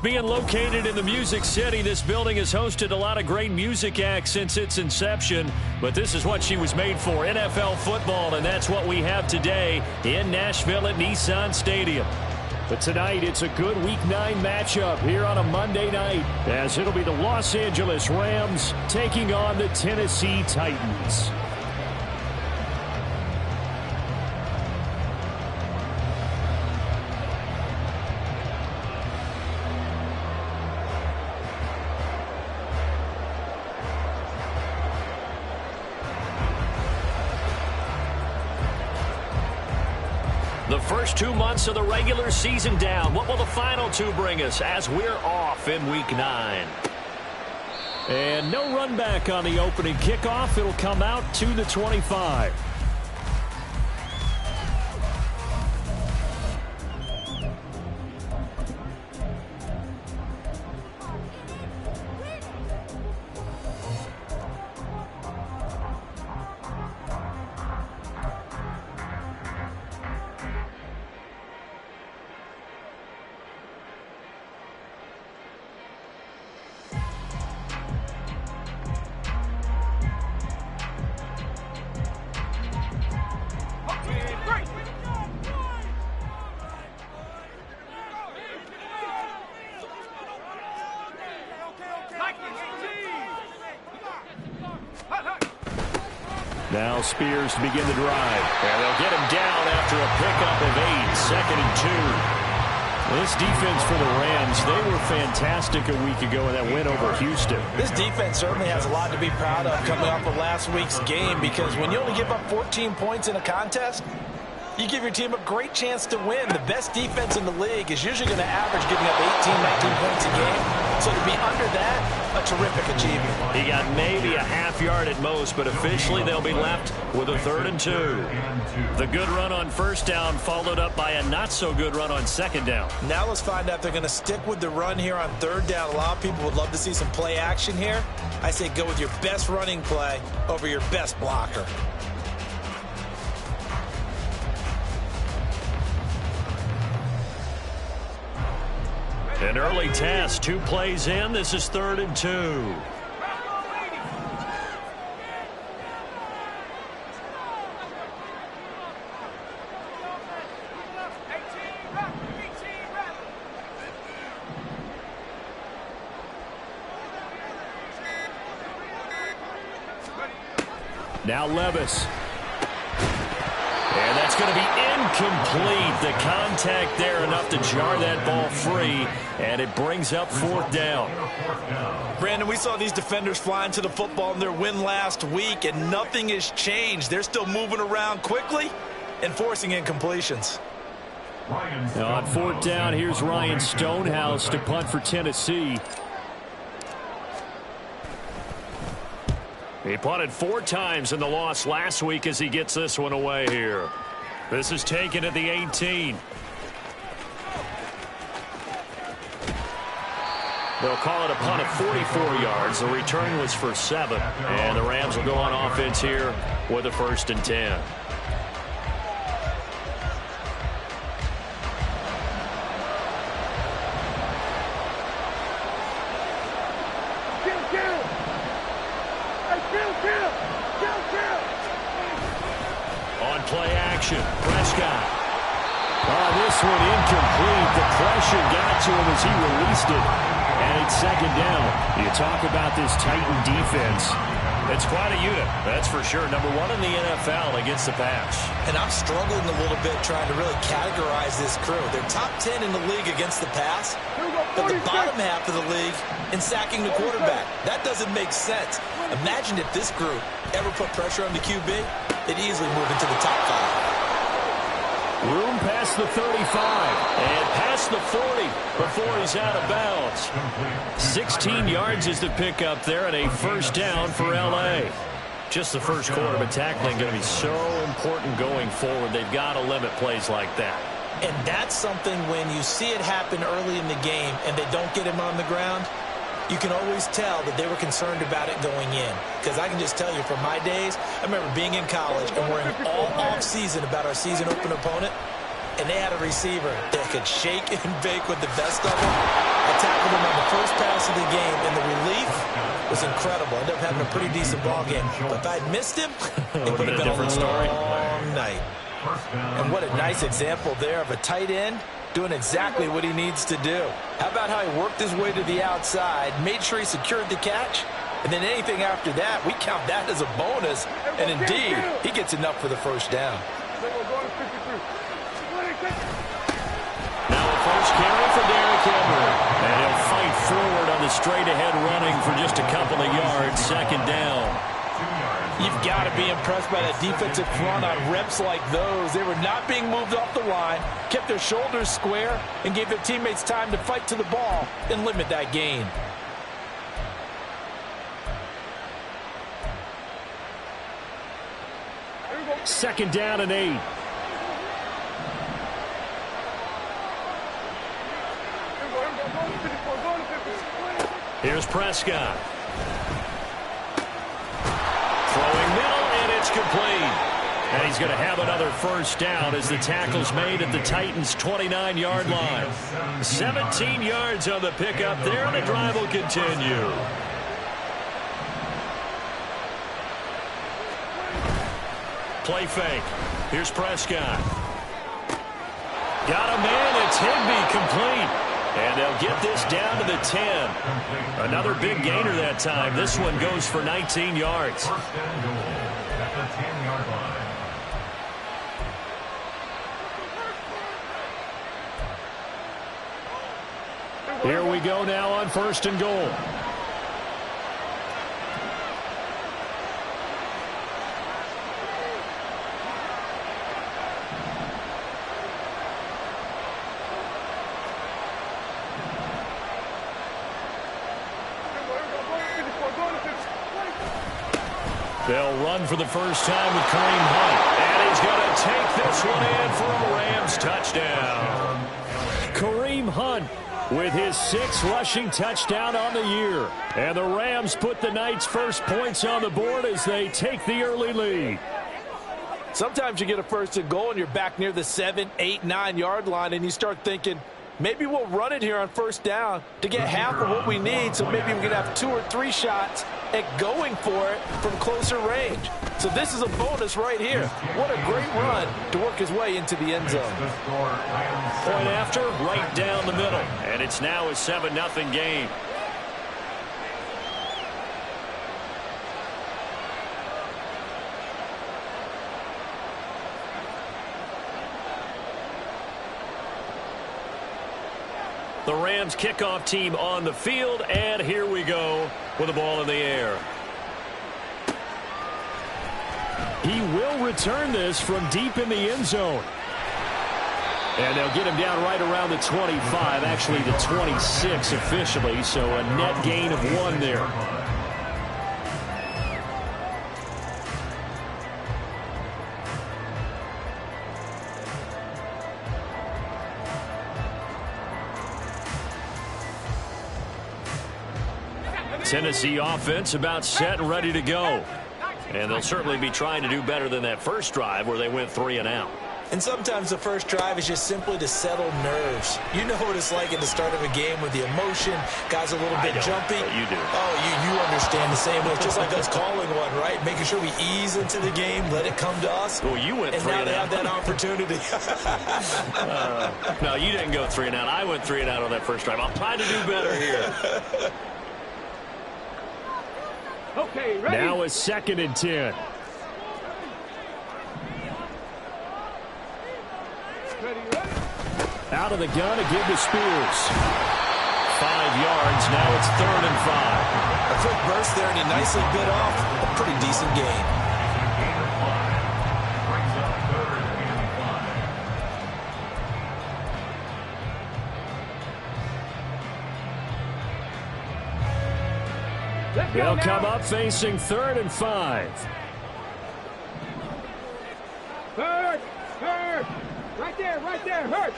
Being located in the Music City, this building has hosted a lot of great music acts since its inception, but this is what she was made for, NFL football, and that's what we have today in Nashville at Nissan Stadium. But tonight, it's a good Week 9 matchup here on a Monday night, as it'll be the Los Angeles Rams taking on the Tennessee Titans. The first 2 months of the regular season down. What will the final 2 bring us as we're off in Week 9? And no run back on the opening kickoff. It'll come out to the 25. Now Spears to begin the drive. And they'll get him down after a pickup of 8, 2nd and 2. This defense for the Rams, they were fantastic a week ago in that win over Houston. This defense certainly has a lot to be proud of coming off of last week's game, because when you only give up 14 points in a contest, you give your team a great chance to win. The best defense in the league is usually going to average giving up 18, 19 points a game. So to be under that, a terrific achievement. He got maybe a half yard at most, but officially they'll be left with a 3rd and 2. The good run on first down followed up by a not-so-good run on second down. Now let's find out if they're going to stick with the run here on 3rd down. A lot of people would love to see some play action here. I say go with your best running play over your best blocker. An early task, 2 plays in. This is 3rd and 2. Now Levis. And that's going to be incomplete. The contact there enough to jar that ball free, and it brings up 4th down. Brandon, we saw these defenders flying to the football in their win last week, and nothing has changed. They're still moving around quickly and forcing incompletions. Now on 4th down, here's Ryan Stonehouse to punt for Tennessee. He punted 4 times in the loss last week as he gets this one away here. This is taken at the 18. They'll call it a punt of 44 yards. The return was for 7. And the Rams will go on offense here with a 1st and 10. action. Prescott. Oh, this one incomplete. The pressure got to him as he released it. And it's second down. You talk about this Titan defense. It's quite a unit, that's for sure. Number one in the NFL against the pass. And I'm struggling a little bit trying to really categorize this crew. They're top 10 in the league against the pass, but the bottom half of the league in sacking the quarterback. That doesn't make sense. Imagine if this group ever put pressure on the QB, they'd easily move into the top 5. Room past the 35 and past the 40 before he's out of bounds. 16 yards is the pickup there and a first down for L.A. Just the first quarter, but tackling going to be so important going forward. They've got to limit plays like that. And that's something when you see it happen early in the game and they don't get him on the ground, you can always tell that they were concerned about it going in. Because I can just tell you from my days, I remember being in college and worrying all off-season about our season open opponent, and they had a receiver that could shake and bake with the best of them. I tackled him on the first pass of the game, and the relief was incredible. I ended up having a pretty decent ball game. But if I'd missed him, it would have been a different story. Long night. And what a nice example there of a tight end doing exactly what he needs to do. How about how he worked his way to the outside, made sure he secured the catch, and then anything after that, we count that as a bonus. And indeed, he gets enough for the first down. Now a first carry for Derrick Henry. And he'll fight forward on the straight-ahead running for just a couple of yards. Second down. You've got to be impressed by that defensive front on reps like those. They were not being moved off the line, kept their shoulders square, and gave their teammates time to fight to the ball and limit that gain. Second down and 8. Here's Prescott. Throwing middle, and it's complete. And he's going to have another first down as the tackle's made at the Titans' 29-yard line. 17 yards on the pickup there, and the drive will continue. Play fake. Here's Prescott. Got a man. It's Higbee, complete. And they'll get this down to the 10. Another big gainer that time. This one goes for 19 yards. Here we go now on first and goal. They'll run for the first time with Kareem Hunt. And he's going to take this one in for a Rams touchdown. Kareem Hunt with his 6th rushing touchdown on the year. And the Rams put the Knights' first points on the board as they take the early lead. Sometimes you get a first and goal and you're back near the 7, 8, 9-yard line and you start thinking, maybe we'll run it here on first down to get half of what we need, so maybe we can have 2 or 3 shots at going for it from closer range. So this is a bonus right here. What a great run to work his way into the end zone. Point after, right down the middle. And it's now a 7-0 game. The Rams kickoff team on the field, and here we go with the ball in the air. He will return this from deep in the end zone. And they'll get him down right around the 25, actually the 26 officially, so a net gain of 1 there. Tennessee offense about set and ready to go. And they'll certainly be trying to do better than that first drive where they went 3 and out. And sometimes the first drive is just simply to settle nerves. You know what it's like at the start of a game with the emotion, guys a little bit jumpy. You do. Oh, you understand the same way. It's just like us calling one, right? Making sure we ease into the game, let it come to us. Well, you went and 3 now and they out. have that opportunity. No, you didn't go 3 and out. I went 3 and out on that first drive. I'll try to do better here. Okay, ready? Now it's 2nd and 10. Ready. Out of the gun to give to Spears. 5 yards. Now it's 3rd and 5. A quick burst there, and he nicely bit off a pretty decent gain. They'll come up facing 3rd and 5. Hurt. Right there, hurt.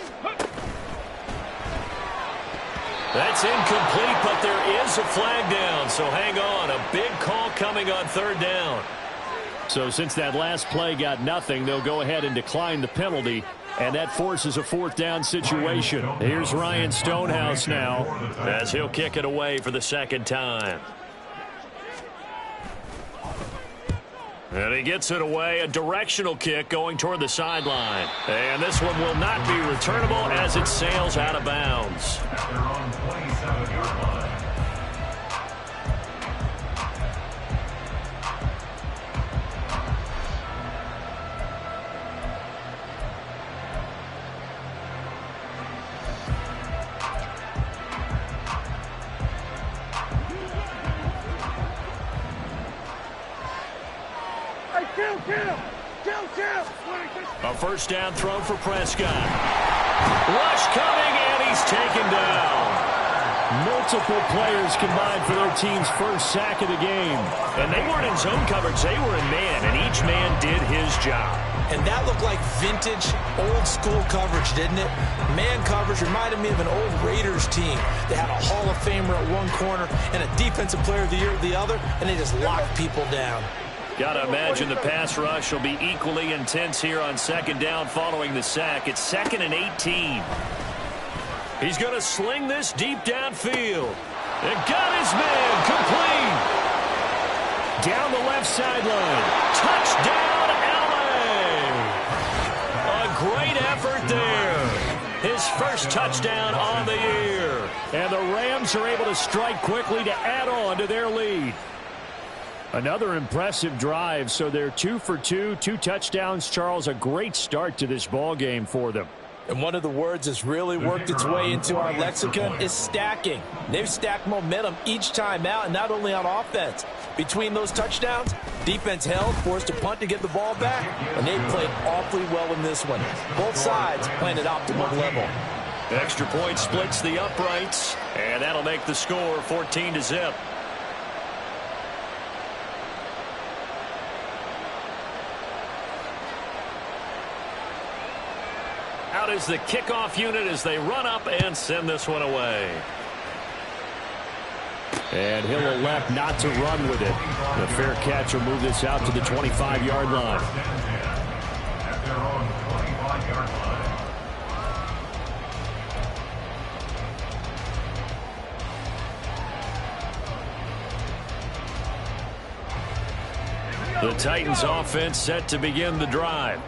That's incomplete, but there is a flag down, so hang on. A big call coming on 3rd down. So since that last play got nothing, they'll go ahead and decline the penalty, and that forces a 4th down situation. Here's Ryan Stonehouse now as he'll kick it away for the 2nd time. And he gets it away, a directional kick going toward the sideline. And this one will not be returnable as it sails out of bounds. A 1st down throw for Prescott. Rush coming, and he's taken down. Multiple players combined for their team's 1st sack of the game. And they weren't in zone coverage, they were in man, and each man did his job. And that looked like vintage, old-school coverage, didn't it? Man coverage reminded me of an old Raiders team. They had a Hall of Famer at one corner and a Defensive Player of the Year at the other, and they just locked people down. Got to imagine the pass rush will be equally intense here on 2nd down following the sack. It's 2nd and 18. He's going to sling this deep downfield. And got his man complete. Down the left sideline. Touchdown, L.A. A great effort there. His 1st touchdown on the year. And the Rams are able to strike quickly to add on to their lead. Another impressive drive, so they're 2 for 2, 2 touchdowns. Charles, a great start to this ball game for them. And one of the words that's really worked its way into our lexicon is stacking. They've stacked momentum each time out, and not only on offense. Between those touchdowns, defense held, forced a punt to get the ball back, and they played awfully well in this one. Both sides playing at optimal level. Extra point splits the uprights, and that'll make the score 14-0. Out is the kickoff unit as they run up and send this one away. And he'll elect not to run with it. The fair catch will move this out to the 25-yard line. The Titans offense set to begin the drive.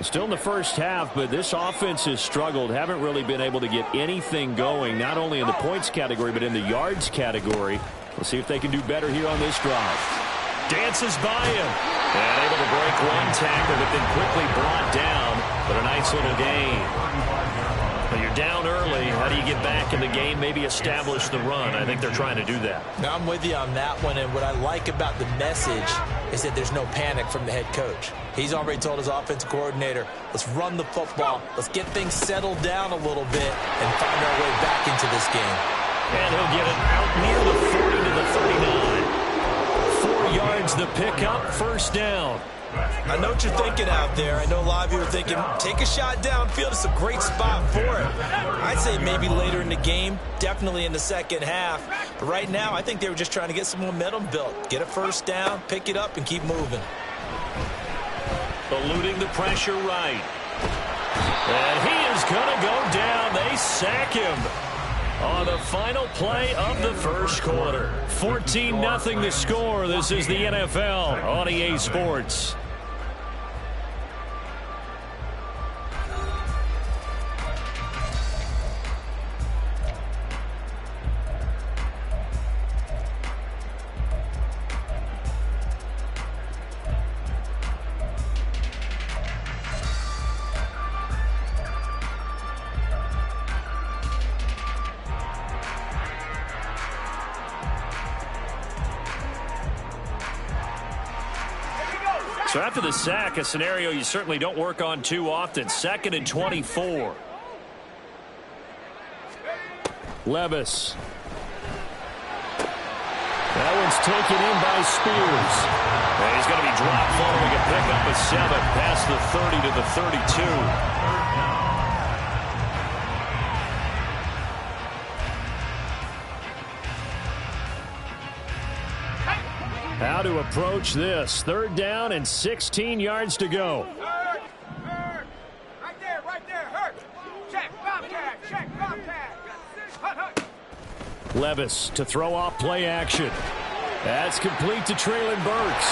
Still in the first half, but this offense has struggled. Haven't really been able to get anything going, not only in the points category, but in the yards category. We'll see if they can do better here on this drive. Dances by him. And able to break one tackle, but then quickly brought down. But a nice little gain. When you're down early, how do you get back in the game, maybe establish the run? I think they're trying to do that. Now, I'm with you on that one, and what I like about the message is that there's no panic from the head coach. He's already told his offensive coordinator, let's run the football, let's get things settled down a little bit and find our way back into this game. And he'll get it out near the 40 to the 39. 4 yards the pickup, 1st down. I know what you're thinking out there. I know a lot of you are thinking, take a shot downfield. It's a great spot for it. I'd say maybe later in the game, definitely in the second half. But right now, I think they were just trying to get some momentum built. Get a 1st down, pick it up, and keep moving. Eluding the pressure right. And he is going to go down. They sack him on the final play of the first quarter. 14-0 the score. This is the NFL on EA Sports. So after the sack, a scenario you certainly don't work on too often. 2nd and 24. Levis. That one's taken in by Spears. And he's going to be dropped following a pickup of 7 past the 30 to the 32. How to approach this. 3rd down and 16 yards to go. Hurt. Right there. Hurt. Check, Bobcat. Hut. Levis to throw off play action. That's complete to Traylon Burks.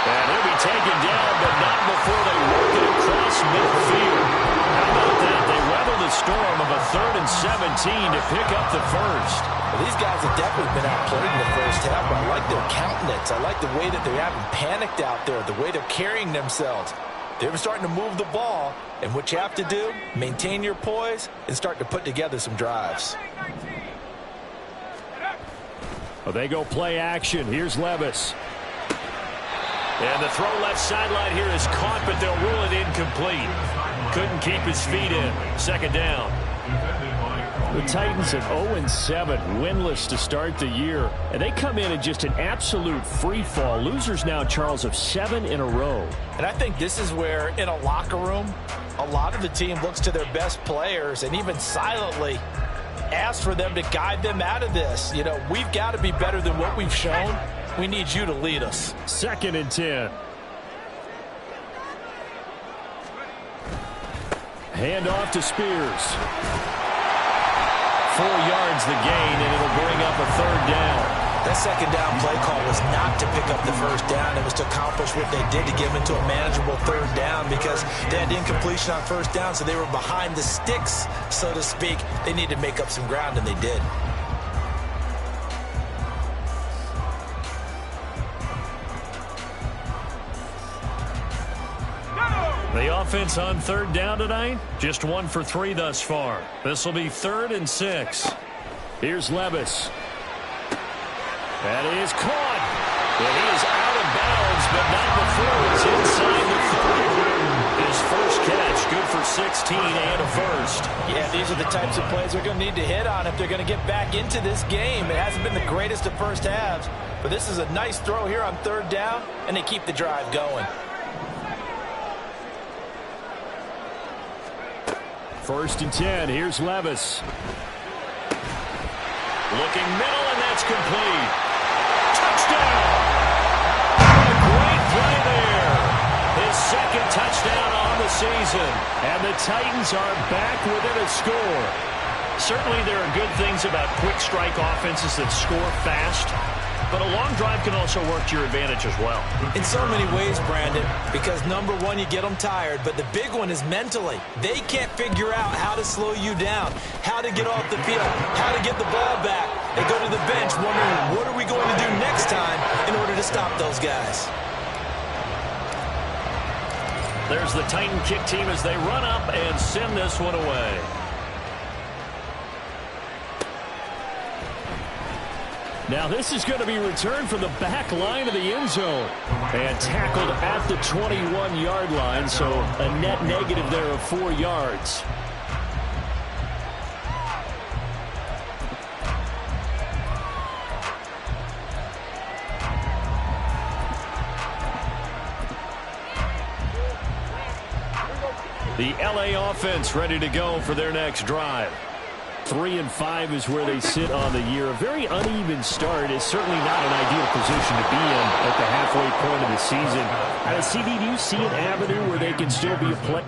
And he'll be taken down, but not before they work it across midfield. How about that? They weather the storm of a 3rd and 17 to pick up the first. Well, these guys have definitely been outplayed in the first half, but I like their countenance. I like the way that they haven't panicked out there, the way they're carrying themselves. They're starting to move the ball, and what you have to do, maintain your poise and start to put together some drives. Well, they go play action. Here's Levis. And the throw left sideline here is caught, but they'll rule it incomplete. Couldn't keep his feet in. 2nd down. The Titans at 0-7, winless to start the year. And they come in just an absolute free fall. Losers now, Charles, of 7 in a row. And I think this is where, in a locker room, a lot of the team looks to their best players and even silently asks for them to guide them out of this. You know, we've got to be better than what we've shown. We need you to lead us. 2nd and 10. Hand off to Spears. 4 yards the gain, and it'll bring up a 3rd down. That 2nd down play call was not to pick up the first down. It was to accomplish what they did, to get them into a manageable 3rd down, because they had incompletion on 1st down, so they were behind the sticks, so to speak. They needed to make up some ground, and they did. The offense on 3rd down tonight, just 1 for 3 thus far. This will be 3rd and 6. Here's Levis. That is caught. And he is out of bounds, but not before it's inside the 30. His first catch, good for 16 and a first. Yeah, these are the types of plays they're going to need to hit on if they're going to get back into this game. It hasn't been the greatest of first halves, but this is a nice throw here on 3rd down, and they keep the drive going. 1st and 10. Here's Levis. Looking middle, and that's complete. Touchdown! A great play there. His 2nd touchdown on the season. And the Titans are back within a score. Certainly there are good things about quick strike offenses that score fast. But a long drive can also work to your advantage as well. In so many ways, Brandon, because number one, you get them tired, but the big one is mentally. They can't figure out how to slow you down, how to get off the field, how to get the ball back. They go to the bench wondering, what are we going to do next time in order to stop those guys? There's the Titan kick team as they run up and send this one away. Now this is going to be returned from the back line of the end zone and tackled at the 21-yard line, so a net negative there of 4 yards. The LA offense ready to go for their next drive. 3-5 is where they sit on the year. A very uneven start is certainly not an ideal position to be in at the halfway point of the season. Out of CD, do you see an avenue where they can still be a play?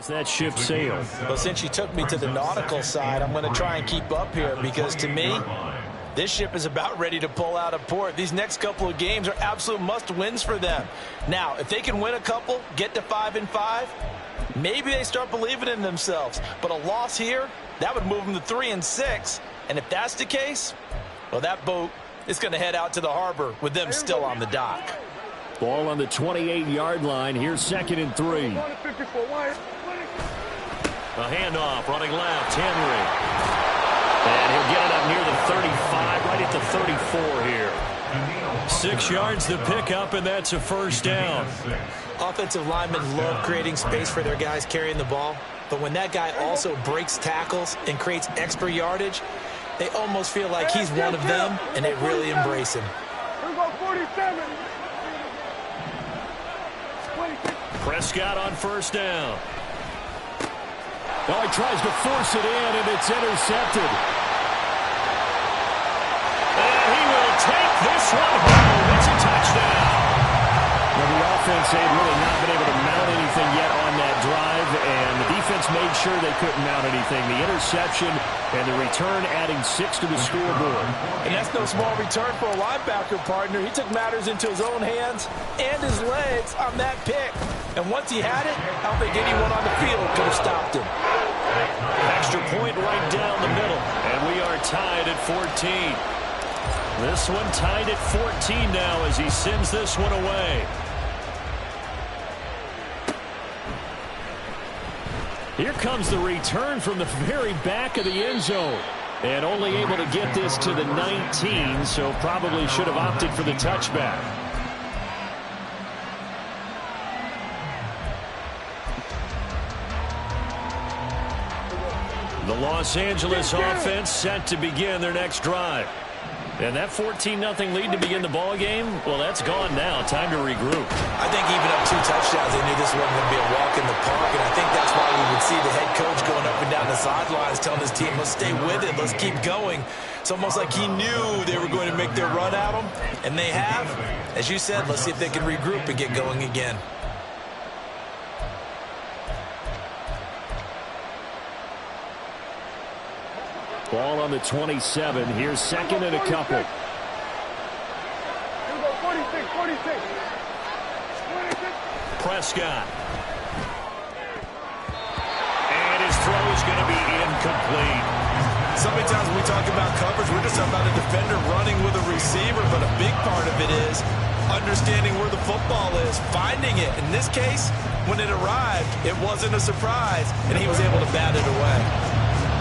That ship sailed. Well, since you took me to the nautical side, I'm going to try and keep up here because to me, this ship is about ready to pull out of port. These next couple of games are absolute must-wins for them. Now, if they can win a couple, get to 5-5, maybe they start believing in themselves. But a loss here, that would move them to 3-6. And if that's the case, well, that boat is going to head out to the harbor with them still on the dock. Ball on the 28-yard line. Here's 2nd and 3. A handoff, running left, Henry. And he'll get it up near the 35, right at the 34 here. 6 yards the pickup, and that's a first down. Offensive linemen love creating space for their guys carrying the ball, but when that guy also breaks tackles and creates extra yardage, they almost feel like he's one of them, and they really embrace him. Prescott on first down. Well, he tries to force it in, and it's intercepted. And he will take this one home. It's a touchdown. Well, the offense had really not been able to mount anything yet on that drive, and the defense made sure they couldn't mount anything. The interception and the return adding 6 to the scoreboard. And that's no small return for a linebacker partner. He took matters into his own hands and his legs on that pick. And once he had it, I don't think anyone on the field could have stopped him. Extra point right down the middle, and we are tied at 14. This one tied at 14 now as he sends this one away. Here comes the return from the very back of the end zone. And only able to get this to the 19, so probably should have opted for the touchback. The Los Angeles offense set to begin their next drive. And that 14-0 lead to begin the ball game, well, that's gone now. Time to regroup. I think even up 2 touchdowns, they knew this wasn't going to be a walk in the park, and I think that's why we would see the head coach going up and down the sidelines telling his team, let's stay with it, let's keep going. It's almost like he knew they were going to make their run at him, and they have. As you said, let's see if they can regroup and get going again. Ball on the 27. Here's 2nd and a couple. 46, 46. Prescott. And his throw is going to be incomplete. So many times when we talk about coverage, we're just talking about a defender running with a receiver, but a big part of it is understanding where the football is, finding it. In this case, when it arrived, it wasn't a surprise, and he was able to bat it away.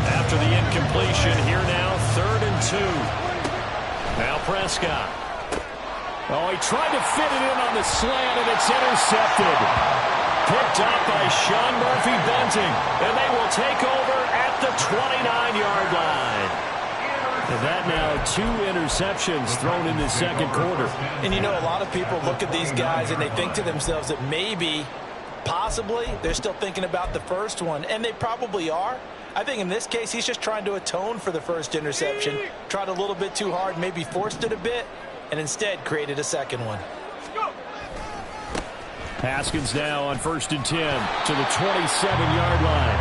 After the incompletion, here now, 3rd and 2. Now Prescott. Oh, he tried to fit it in on the slant, and it's intercepted. Picked up by Sean Murphy-Bunting, and they will take over at the 29-yard line. And that now 2 interceptions thrown in the second quarter. And you know, a lot of people look at these guys and they think to themselves that maybe, possibly, they're still thinking about the first one, and they probably are. I think in this case, he's just trying to atone for the first interception. Tried a little bit too hard, maybe forced it a bit, and instead created a second one. Haskins now on 1st and 10 to the 27-yard line.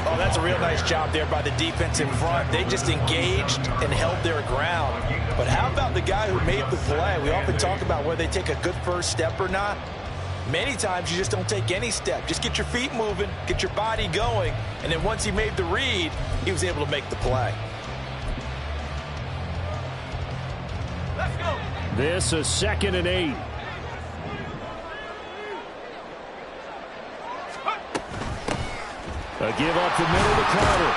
Oh, that's a real nice job there by the defense in front. They just engaged and held their ground. But how about the guy who made the play? We often talk about whether they take a good first step or not. Many times you just don't take any step. Just get your feet moving, get your body going, and then once he made the read, he was able to make the play. Let's go. This is 2nd and 8. A give up the middle to Carter.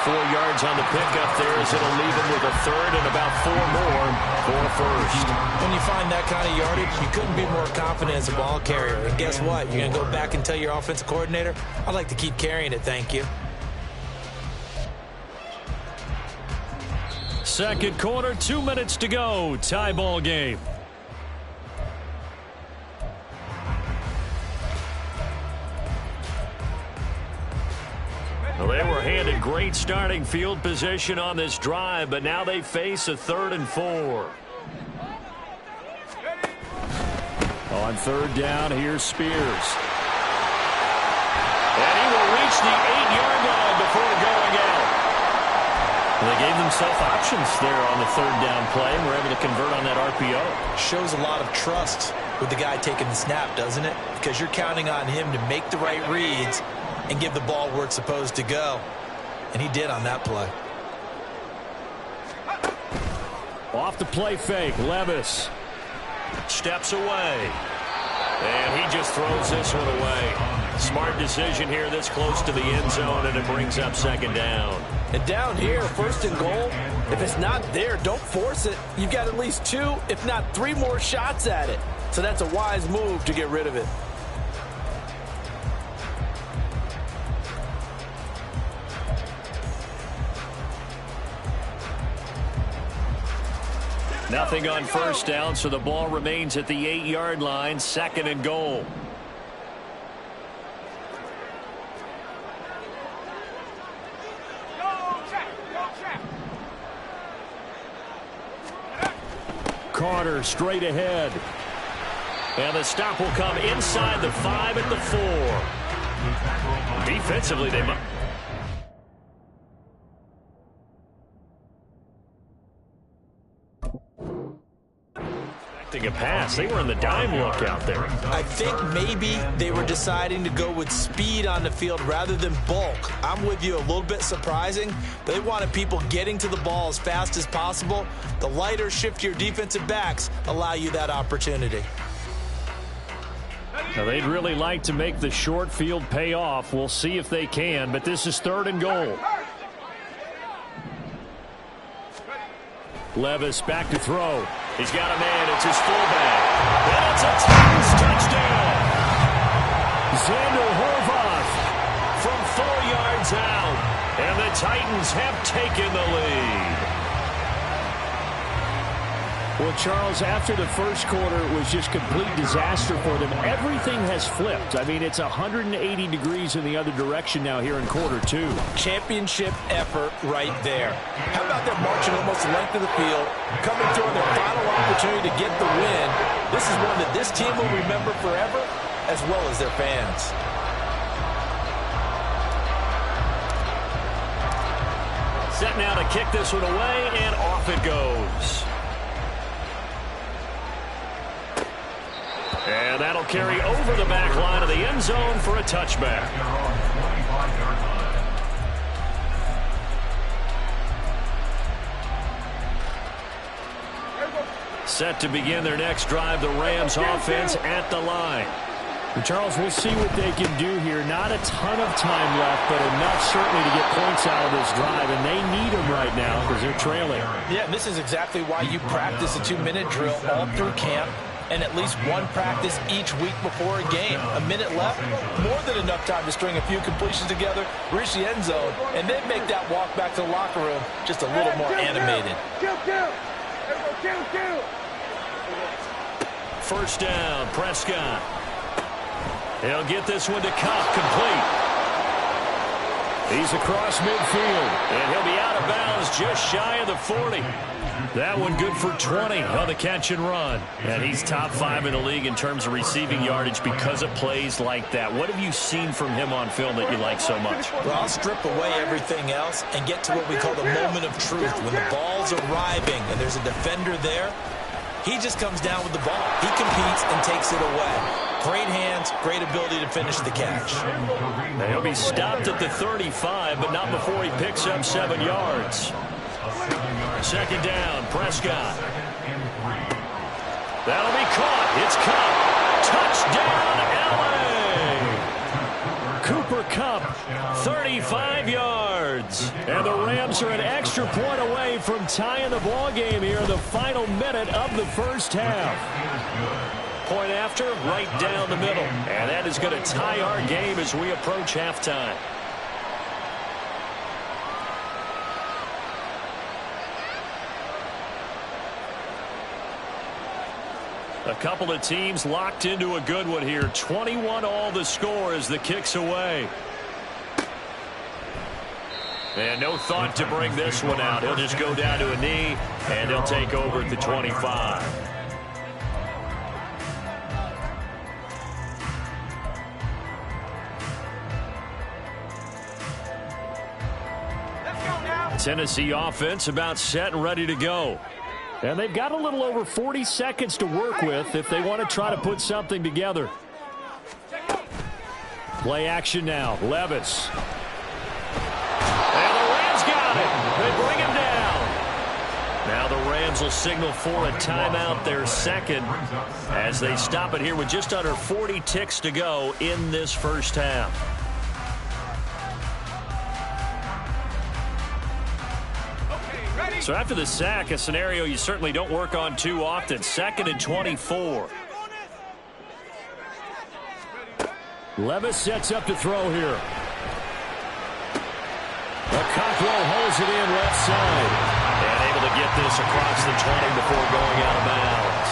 4 yards on the pickup there as it'll leave him with a 3rd and about 4 more for a first. When you find that kind of yardage, you couldn't be more confident as a ball carrier. And guess what? You're going to go back and tell your offensive coordinator, I'd like to keep carrying it, thank you. Second quarter, 2 minutes to go. Tie ball game. Well, they were handed great starting field position on this drive, but now they face a 3rd and 4. On 3rd down, here's Spears. reach the 8-yard line before going out. They gave themselves options there on the third down play and were able to convert on that RPO. Shows a lot of trust with the guy taking the snap, doesn't it? Because you're counting on him to make the right reads and give the ball where it's supposed to go. And he did on that play. Off the play fake, Levis steps away. And he just throws this one away. Smart decision here this close to the end zone, and it brings up second down. And down here, first and goal, if it's not there, don't force it. You've got at least 2, if not 3 more shots at it. So that's a wise move to get rid of it. Nothing on first down, so the ball remains at the 8-yard line, second and goal. Carter straight ahead. And the stop will come inside the 5 at the 4. Defensively, they might. A pass. They were in the dime look out there. I think maybe they were deciding to go with speed on the field rather than bulk. I'm with you, a little bit surprising. They wanted people getting to the ball as fast as possible. The lighter, shiftier defensive backs allow you that opportunity. Now they'd really like to make the short field pay off. We'll see if they can, but this is third and goal. Levis back to throw. He's got a man. It's his fullback. And it's a Titans touchdown. Xander Horvath from 4 yards out. And the Titans have taken the lead. Well, Charles, after the first quarter, it was just complete disaster for them. Everything has flipped. I mean, it's 180 degrees in the other direction now here in quarter 2. Championship effort right there. How about them marching almost the length of the field, coming through on their final opportunity to get the win? This is one that this team will remember forever, as well as their fans. Set now to kick this one away, and off it goes. And that'll carry over the back line of the end zone for a touchback. Set to begin their next drive, the Rams offense at the line. And Charles, we'll see what they can do here. Not a ton of time left, but enough certainly to get points out of this drive, and they need them right now because they're trailing. Yeah, this is exactly why you practice a 2-minute drill all through camp, and at least one practice each week before a game. A minute left, more than enough time to string a few completions together, reach the end zone, and then make that walk back to the locker room just a little more animated. First down, Prescott. He'll get this one to Cup, complete. He's across midfield, and he'll be out of bounds just shy of the 40. That one good for 20 on the catch and run. And he's top 5 in the league in terms of receiving yardage because of plays like that. What have you seen from him on film that you like so much? Well, I'll strip away everything else and get to what we call the moment of truth. When the ball's arriving and there's a defender there, he just comes down with the ball. He competes and takes it away. Great hands, great ability to finish the catch. Now he'll be stopped at the 35, but not before he picks up 7 yards. Second down, Prescott. That'll be caught. It's Cup. Touchdown, L.A. Cooper Kupp, 35 yards. And the Rams are an extra point away from tying the ball game here in the final minute of the first half. Point after, right down the middle. And that is going to tie our game as we approach halftime. A couple of teams locked into a good one here. 21-all the score as the kick's away. And no thought to bring this one out. He'll just go down to a knee, and he'll take over at the 25. Tennessee offense about set and ready to go. And they've got a little over 40 seconds to work with if they want to try to put something together. Play action now. Levis. And the Rams got it. They bring him down. Now the Rams will signal for a timeout, their second, as they stop it here with just under 40 ticks to go in this first half. So after the sack, a scenario you certainly don't work on too often. 2nd and 24. Levis sets up to throw here. Cockrell holds it in left side. And able to get this across the 20 before going out of bounds.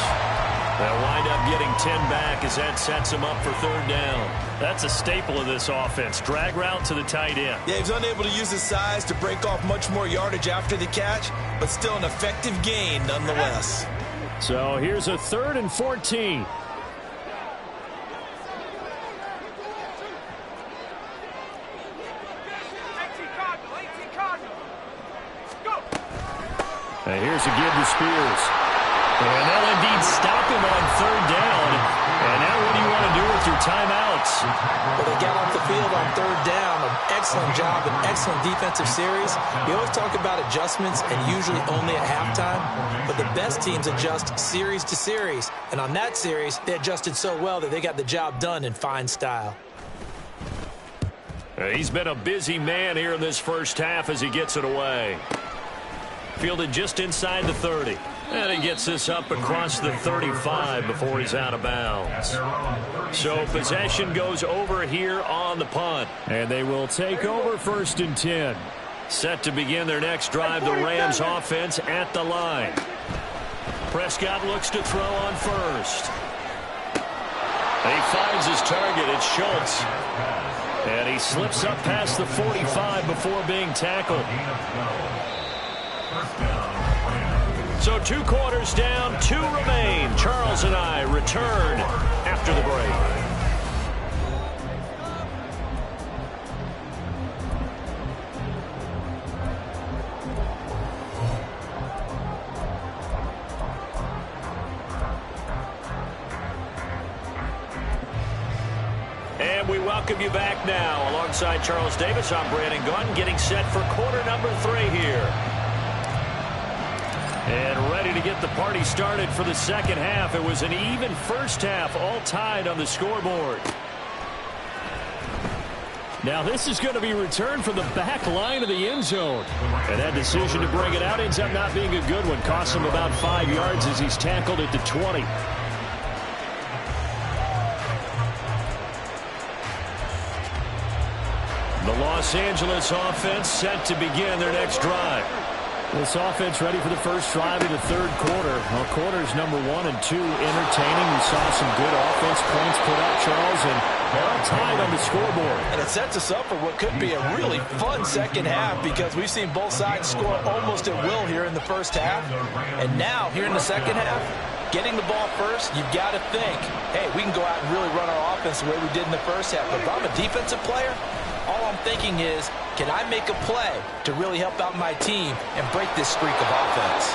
They'll wind up getting 10 back as that sets him up for 3rd down. That's a staple of this offense. Drag route to the tight end. Yeah, he's unable to use his size to break off much more yardage after the catch, but still an effective gain nonetheless. So here's a 3rd and 14. And here's a give to Spears. And they'll indeed stop him on 3rd down. And now what do you want to do with your timeouts? Well, they got off the field on 3rd down. An excellent job, an excellent defensive series. We always talk about adjustments and usually only at halftime. But the best teams adjust series to series. And on that series, they adjusted so well that they got the job done in fine style. He's been a busy man here in this first half as he gets it away. Fielded just inside the 30. And he gets this up across the 35 before he's out of bounds. So possession goes over here on the punt. And they will take over 1st and 10. Set to begin their next drive, the Rams offense at the line. Prescott looks to throw on 1st. He finds his target. It's Schultz. And he slips up past the 45 before being tackled. So 2 quarters down, 2 remain. Charles and I return after the break. And we welcome you back now. Alongside Charles Davis, I'm Brandon Gunn, getting set for quarter number 3 here. And ready to get the party started for the second half. It was an even first half, all tied on the scoreboard. Now this is going to be returned from the back line of the end zone. And that decision to bring it out ends up not being a good one. Costs him about 5 yards as he's tackled at the 20. The Los Angeles offense set to begin their next drive. This offense ready for the first drive of the 3rd quarter. Well, quarters number 1 and 2 entertaining. We saw some good offense points put up, Charles, and they're all tied on the scoreboard. And it sets us up for what could be a really fun second half because we've seen both sides score almost at will here in the first half. And now, here in the second half, getting the ball first, you've got to think, hey, we can go out and really run our offense the way we did in the first half. But if I'm a defensive player, all I'm thinking is, can I make a play to really help out my team and break this streak of offense?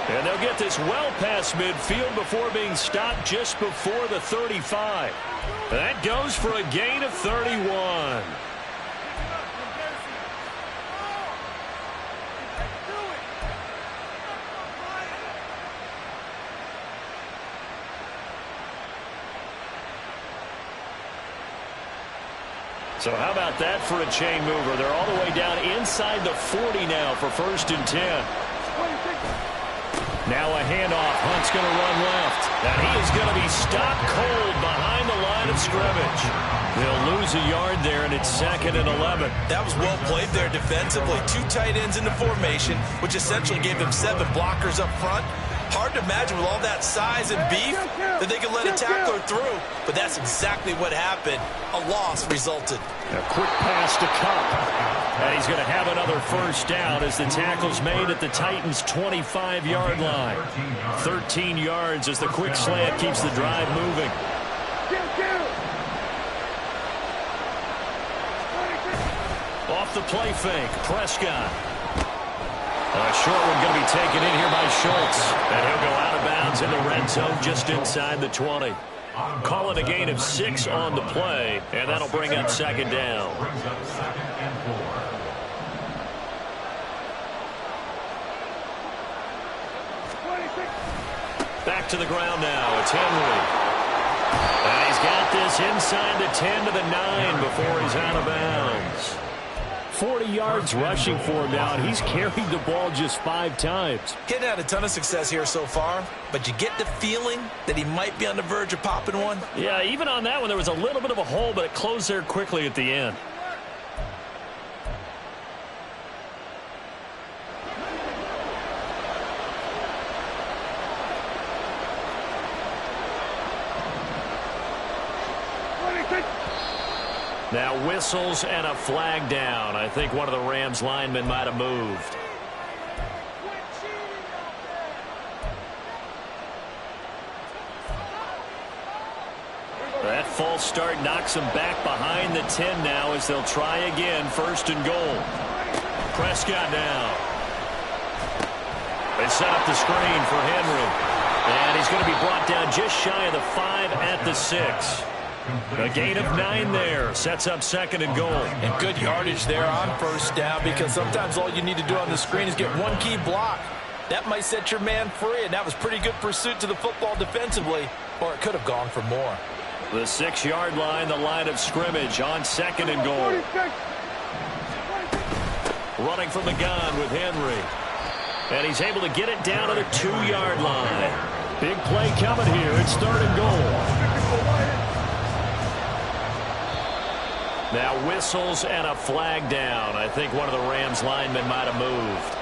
And they'll get this well past midfield before being stopped just before the 35. That goes for a gain of 31. So how about that for a chain mover? They're all the way down inside the 40 now for 1st and 10. Now a handoff. Hunt's going to run left. And he is going to be stopped cold behind the line of scrimmage. They'll lose a yard there, and it's 2nd and 11. That was well played there defensively. 2 tight ends in the formation, which essentially gave them 7 blockers up front. Hard to imagine with all that size and beef that they could let a tackler through, but that's exactly what happened. A loss resulted. A quick pass to Cup. And he's going to have another first down as the tackle's made at the Titans' 25-yard line. 13 yards as the quick slant keeps the drive moving. Off the play fake, Prescott. A short one going to be taken in here by Schultz. And he'll go out of bounds in the red zone just inside the 20. Call it a gain of 6 on the play, and that'll bring up second down. Back to the ground now. It's Henry. And he's got this inside the 10 to the 9 before he's out of bounds. 40 yards rushing for him now, and he's carried the ball just 5 times. Getting had a ton of success here so far, but you get the feeling that he might be on the verge of popping one. Yeah, even on that one, there was a little bit of a hole, but it closed there quickly at the end. Now whistles and a flag down. I think one of the Rams linemen might have moved. That false start knocks them back behind the 10 now as they'll try again. 1st and goal. Prescott now. They set up the screen for Henry. And he's going to be brought down just shy of the 5 at the 6. A gain of 9 there. Sets up 2nd and goal. And good yardage there on 1st down, because sometimes all you need to do on the screen is get one key block. That might set your man free, and that was pretty good pursuit to the football defensively, or it could have gone for more. The 6-yard line, the line of scrimmage on 2nd and goal. Running from the gun with Henry. And he's able to get it down to the 2-yard line. Big play coming here. It's 3rd and goal. Now whistles and a flag down. I think one of the Rams linemen might have moved.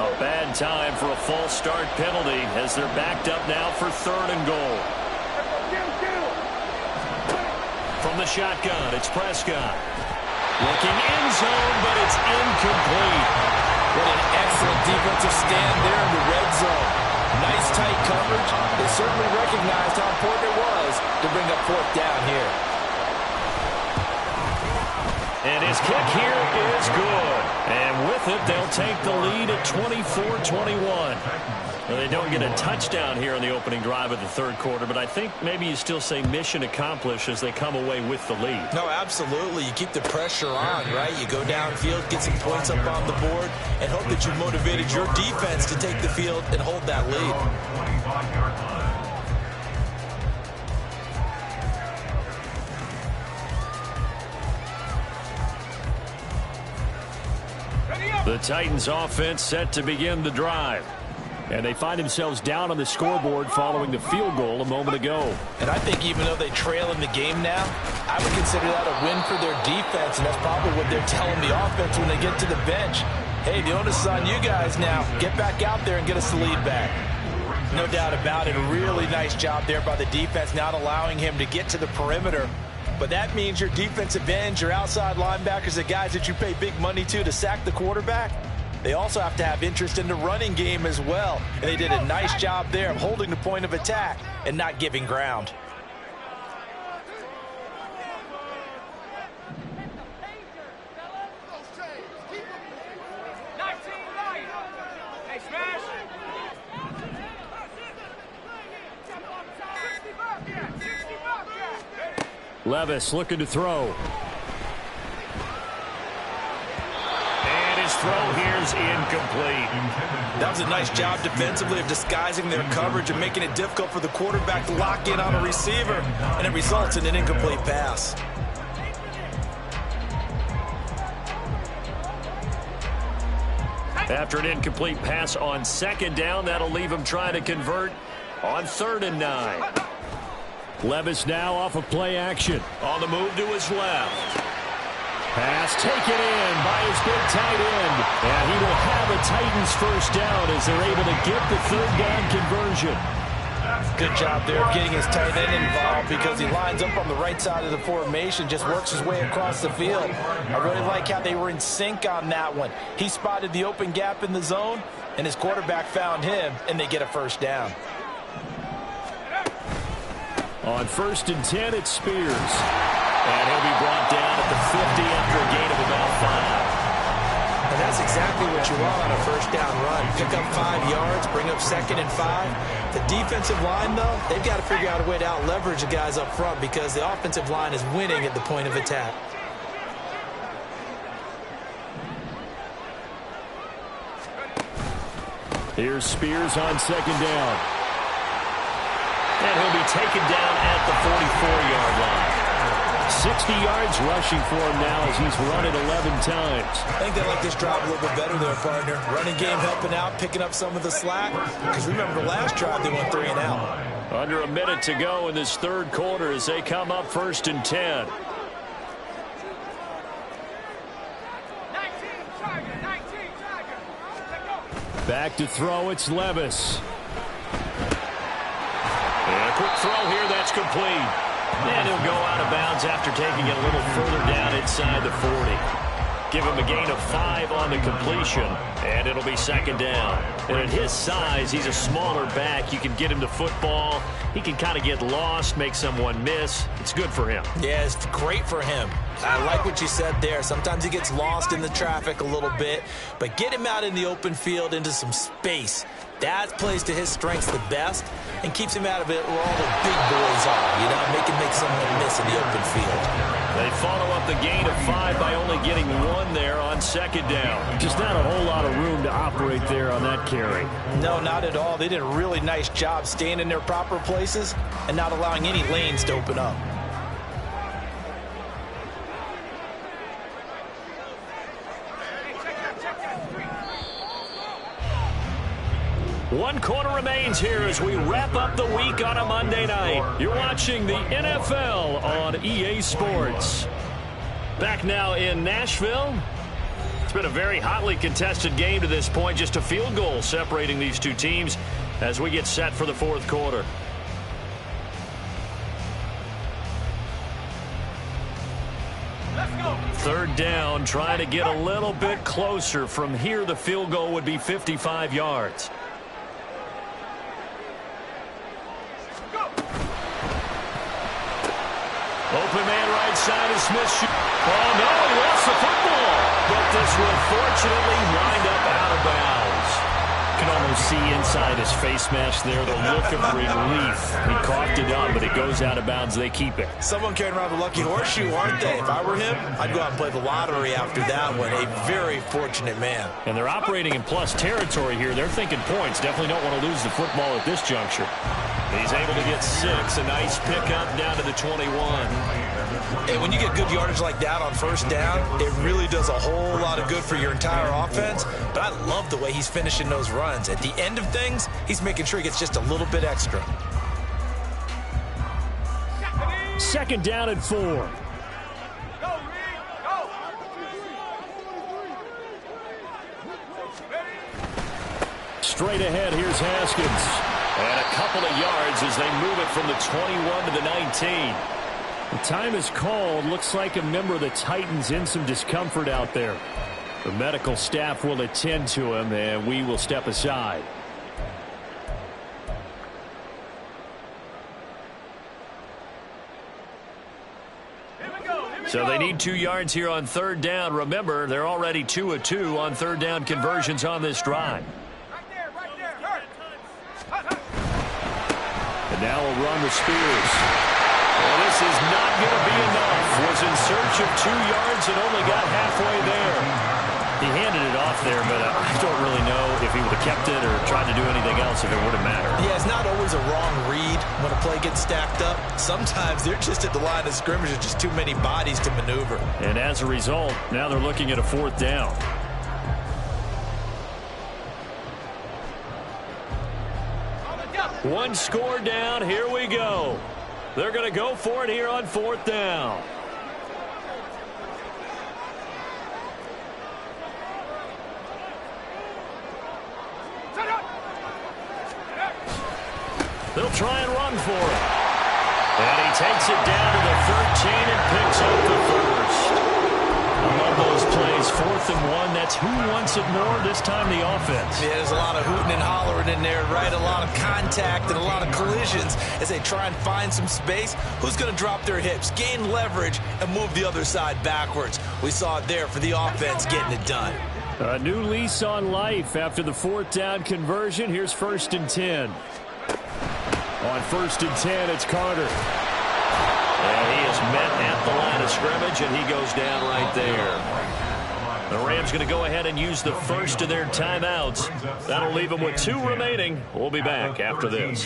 A bad time for a false start penalty as they're backed up now for 3rd and goal. From the shotgun, it's Prescott. Looking in zone, but it's incomplete. What an excellent defensive stand there in the red zone. Nice tight coverage. They certainly recognized how important it was to bring up 4th down here. And his kick here is good. And with it, they'll take the lead at 24-21. Well, they don't get a touchdown here in the opening drive of the 3rd quarter, but I think maybe you still say mission accomplished as they come away with the lead. No, absolutely. You keep the pressure on, right? You go downfield, get some points up on the board, and hope that you motivated your defense to take the field and hold that lead. The Titans offense set to begin the drive. And they find themselves down on the scoreboard following the field goal a moment ago. And I think even though they trail in the game now, I would consider that a win for their defense, and that's probably what they're telling the offense when they get to the bench. Hey, the onus is on you guys now. Get back out there and get us the lead back. No doubt about it. A really nice job there by the defense, not allowing him to get to the perimeter. But that means your defensive ends, your outside linebackers, the guys that you pay big money to sack the quarterback, they also have to have interest in the running game as well. And they did a nice job there of holding the point of attack and not giving ground. Levis looking to throw. And his throw here is incomplete. That was a nice job defensively of disguising their coverage and making it difficult for the quarterback to lock in on a receiver, and it results in an incomplete pass. After an incomplete pass on 2nd down, that'll leave him trying to convert on 3rd and 9. Levis now off of play action. On the move to his left. Pass taken in by his big tight end. And he will have a Titans 1st down as they're able to get the 3rd down conversion. Good job there of getting his tight end involved because he lines up on the right side of the formation, just works his way across the field. I really like how they were in sync on that one. He spotted the open gap in the zone, and his quarterback found him, and they get a 1st down. On 1st and 10, it's Spears. And he'll be brought down at the 50 after a gain of about 5. And that's exactly what you want on a first down run. Pick up 5 yards, bring up 2nd and 5. The defensive line, though, they've got to figure out a way to out-leverage the guys up front because the offensive line is winning at the point of attack. Here's Spears on 2nd down. And he'll be taken down at the 44-yard line. 60 yards rushing for him now as he's run it 11 times. I think they like this drive a little bit better there, partner. Running game helping out, picking up some of the slack. Because remember the last drive, they went 3 and out. Under a minute to go in this 3rd quarter as they come up 1st and 10. 19, Tiger. Let go. Back to throw, it's Levis. And a quick throw here, that's complete. And he'll go out of bounds after taking it a little further down inside the 40. Give him a gain of 5 on the completion, and it'll be 2nd down. And at his size, he's a smaller back. You can get him to football. He can kind of get lost, make someone miss. It's good for him. Yeah, it's great for him. I like what you said there. Sometimes he gets lost in the traffic a little bit, but get him out in the open field into some space. That plays to his strengths the best and keeps him out of it where all the big boys are, you know, make someone miss in the open field. They follow up the gain of 5 by only getting 1 there on 2nd down. Just not a whole lot of room to operate there on that carry. No, not at all. They did a really nice job staying in their proper places and not allowing any lanes to open up. One quarter remains here as we wrap up the week on a Monday night. You're watching the NFL on EA Sports. Back now in Nashville. It's been a very hotly contested game to this point. Just a field goal separating these two teams as we get set for the 4th quarter. Let's go. 3rd down, trying to get a little bit closer. From here, the field goal would be 55 yards. Open man right side is Smith. Oh, no, he lost the football. But this will fortunately wind up out of bounds. You can almost see inside his face mask there the look of relief. He coughed it up, but it goes out of bounds. They keep it. Someone carrying around the lucky horseshoe, aren't they? If I were him, I'd go out and play the lottery after that one. A very fortunate man. And they're operating in plus territory here. They're thinking points. Definitely don't want to lose the football at this juncture. He's able to get 6. A nice pickup down to the 21. And when you get good yardage like that on 1st down, it really does a whole lot of good for your entire offense. But I love the way he's finishing those runs. At the end of things, he's making sure he gets just a little bit extra. 2nd down and 4. Go, Reed. Go. Straight ahead, here's Haskins. And a couple of yards as they move it from the 21 to the 19. The time is called. Looks like a member of the Titans in some discomfort out there. The medical staff will attend to him, and we will step aside. So they need 2 yards here on 3rd down. Remember, they're already 2 of 2 on 3rd down conversions on this drive. Right there. Hurt. And now we'll run with Spears. Well, this is not going to be enough. Was in search of 2 yards and only got halfway there. He handed it off there, but I don't really know if he would have kept it or tried to do anything else if it would have mattered. Yeah, it's not always a wrong read when a play gets stacked up. Sometimes they're just at the line of scrimmage. There's just too many bodies to maneuver. And as a result, now they're looking at a 4th down. One score down. Here we go. They're going to go for it here on 4th down. They'll try and run for it. And he takes it down to the 13 and picks up the 1st. I love those plays. 4th and 1. That's who wants it more this time, the offense. Yeah, there's a lot of hooting and hollering in there, right? A lot of contact and a lot of collisions as they try and find some space. Who's going to drop their hips, gain leverage, and move the other side backwards? We saw it there for the offense getting it done. A new lease on life after the 4th down conversion. Here's 1st and 10. On 1st and 10, it's Carter. And he is met at the line of scrimmage, and he goes down right there. The Rams going to go ahead and use the first of their timeouts. That'll leave them with 2 remaining. We'll be back after this.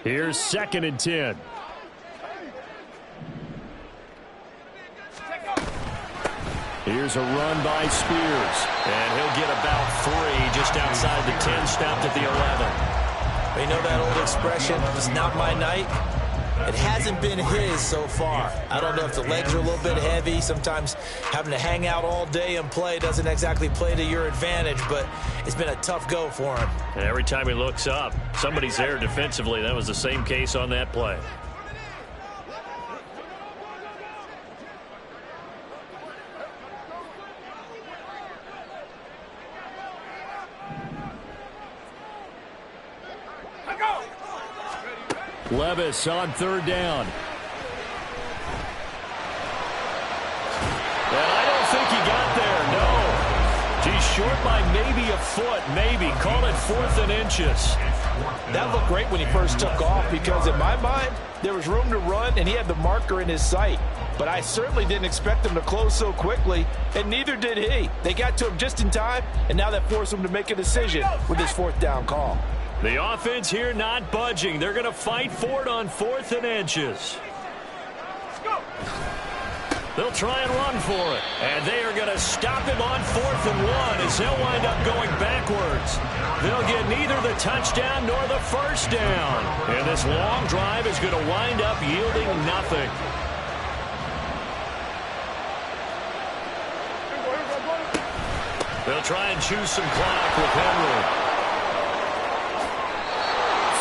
Here's 2nd and 10. Here's a run by Spears. And he'll get about 3 just outside the 10, stopped at the 11. You know that old expression, it's not my night? It hasn't been his so far. I don't know if the legs are a little bit heavy. Sometimes having to hang out all day and play doesn't exactly play to your advantage, but it's been a tough go for him. And every time he looks up, somebody's there defensively. That was the same case on that play. Levis on 3rd down. And I don't think he got there, no. He's short by maybe a foot, maybe. Call it 4th and inches. That looked great when he first took off because in my mind, there was room to run and he had the marker in his sight. But I certainly didn't expect him to close so quickly, and neither did he. They got to him just in time, and now that forced him to make a decision with his 4th down call. The offense here not budging. They're going to fight for it on 4th and inches. They'll try and run for it. And they are going to stop him on 4th and 1 as they'll wind up going backwards. They'll get neither the touchdown nor the 1st down. And this long drive is going to wind up yielding nothing. They'll try and choose some clock with Henry.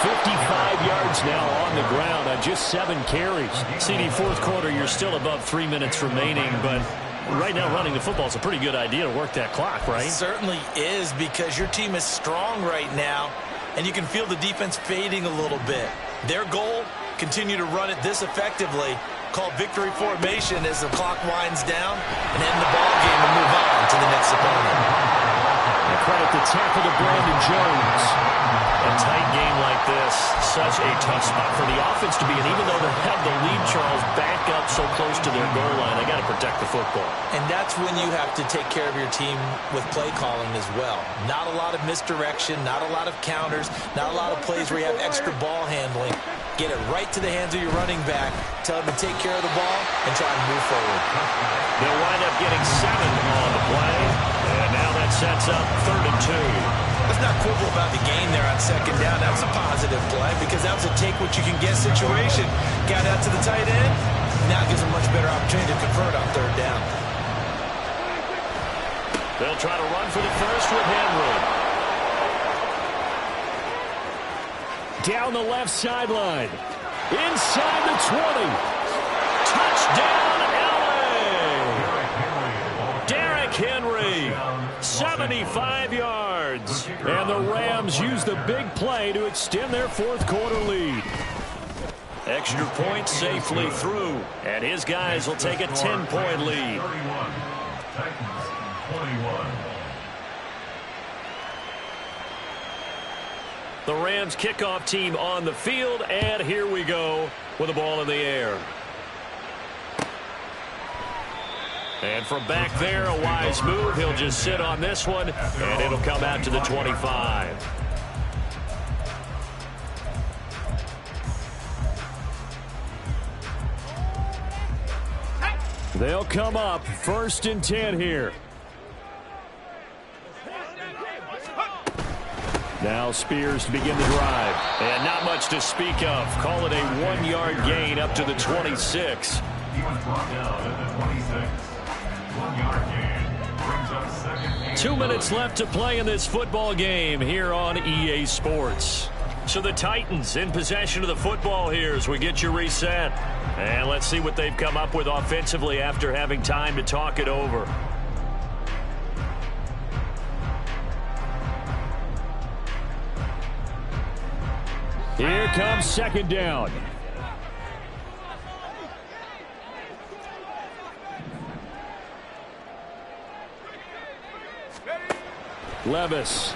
55 yards now on the ground on just 7 carries. CD, 4th quarter, you're still above 3 minutes remaining, but right now running the football is a pretty good idea to work that clock, right? It certainly is because your team is strong right now, and you can feel the defense fading a little bit. Their goal, continue to run it this effectively, called victory formation as the clock winds down, and end the ball game and move on to the next opponent. And credit the tackle to Brandon Jones. A tight game like this, such a tough spot for the offense to be in. Even though they have the lead, Charles, back up so close to their goal line, they got to protect the football. And that's when you have to take care of your team with play calling as well. Not a lot of misdirection, not a lot of counters, not a lot of plays where you have extra ball handling. Get it right to the hands of your running back, tell him to take care of the ball, and try and move forward. They'll wind up getting 7 on the play, and now that sets up 3rd and 2. Let's not quibble about the gain there on 2nd down. That was a positive play because that was a take-what-you-can-get situation. Got out to the tight end. Now gives them a much better opportunity to convert on 3rd down. They'll try to run for the first with Henry. Down the left sideline. Inside the 20. Touchdown, LA! Derrick Henry. 75 yards. And the Rams use the big play to extend their 4th quarter lead. Extra point safely through. And his guys will take a 10-point lead. The Rams kickoff team on the field. And here we go with the ball in the air. And from back there, a wise move. He'll just sit on this one, and it'll come out to the 25. They'll come up 1st and 10 here. Now Spears to begin the drive. And not much to speak of. Call it a 1-yard gain up to the 26. He was brought down at the 26. 1-yard gain brings up 2nd. 2 minutes left to play in this football game here on EA Sports. So the Titans in possession of the football here as we get you reset. And let's see what they've come up with offensively after having time to talk it over. Here comes second down. Levis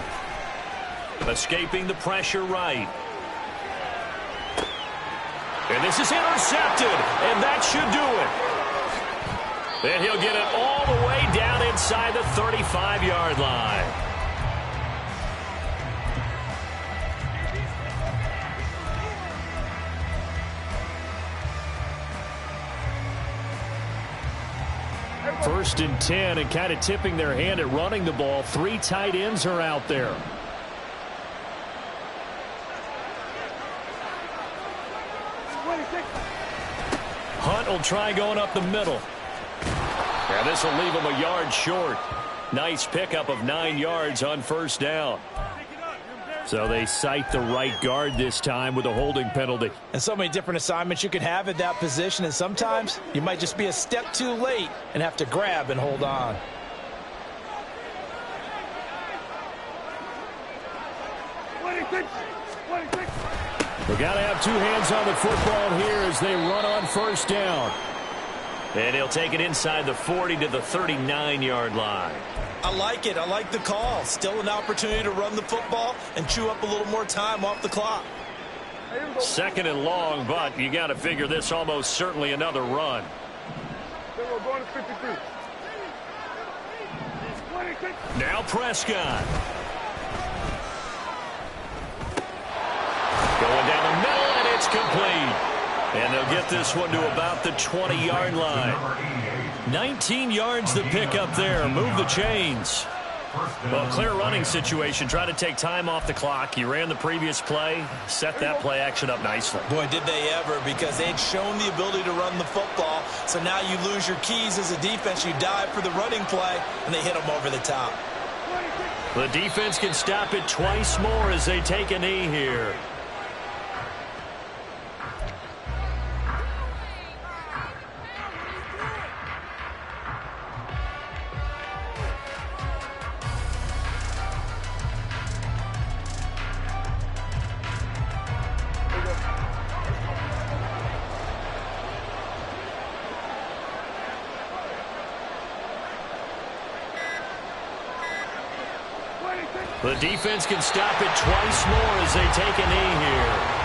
escaping the pressure right. And this is intercepted, and that should do it. And he'll get it all the way down inside the 35-yard line. First and 10, and kind of tipping their hand at running the ball. 3 tight ends are out there. Hunt will try going up the middle. And this will leave him a yard short. Nice pickup of 9 yards on first down. So they cite the right guard this time with a holding penalty. And so many different assignments you can have at that position, and sometimes you might just be a step too late and have to grab and hold on. We've got to have 2 hands on the football here as they run on first down. And he'll take it inside the 40 to the 39-yard line. I like it. I like the call. Still an opportunity to run the football and chew up a little more time off the clock. Second and long, but you got to figure this almost certainly another run. Now Prescott. Going down the middle, and it's complete. And they'll get this one to about the 20-yard line. 19 yards the pick up there. Move the chains. Well, clear running situation. Try to take time off the clock. You ran the previous play. Set that play action up nicely. Boy, did they ever, because they'd shown the ability to run the football. So now you lose your keys as a defense. You dive for the running play, and they hit them over the top. The defense can stop it twice more as they take a knee here. The defense can stop it twice more as they take a knee here.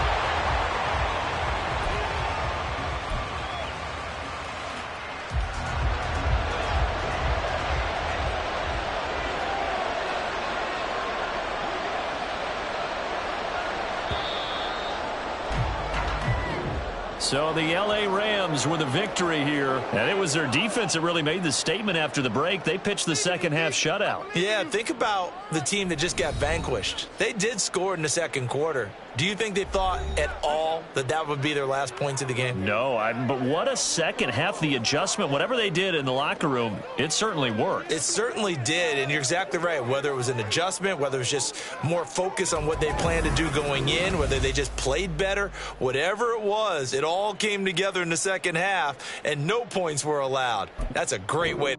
So the L.A. Rams with a victory here. And it was their defense that really made the statement after the break. They pitched the second half shutout. Yeah, think about the team that just got vanquished. They did score in the second quarter. Do you think they thought at all that that would be their last points of the game? No, but what a second half. The adjustment, whatever they did in the locker room, it certainly worked. It certainly did, and you're exactly right. Whether it was an adjustment, whether it was just more focus on what they planned to do going in, whether they just played better, whatever it was, it all came together in the second half, and no points were allowed. That's a great way.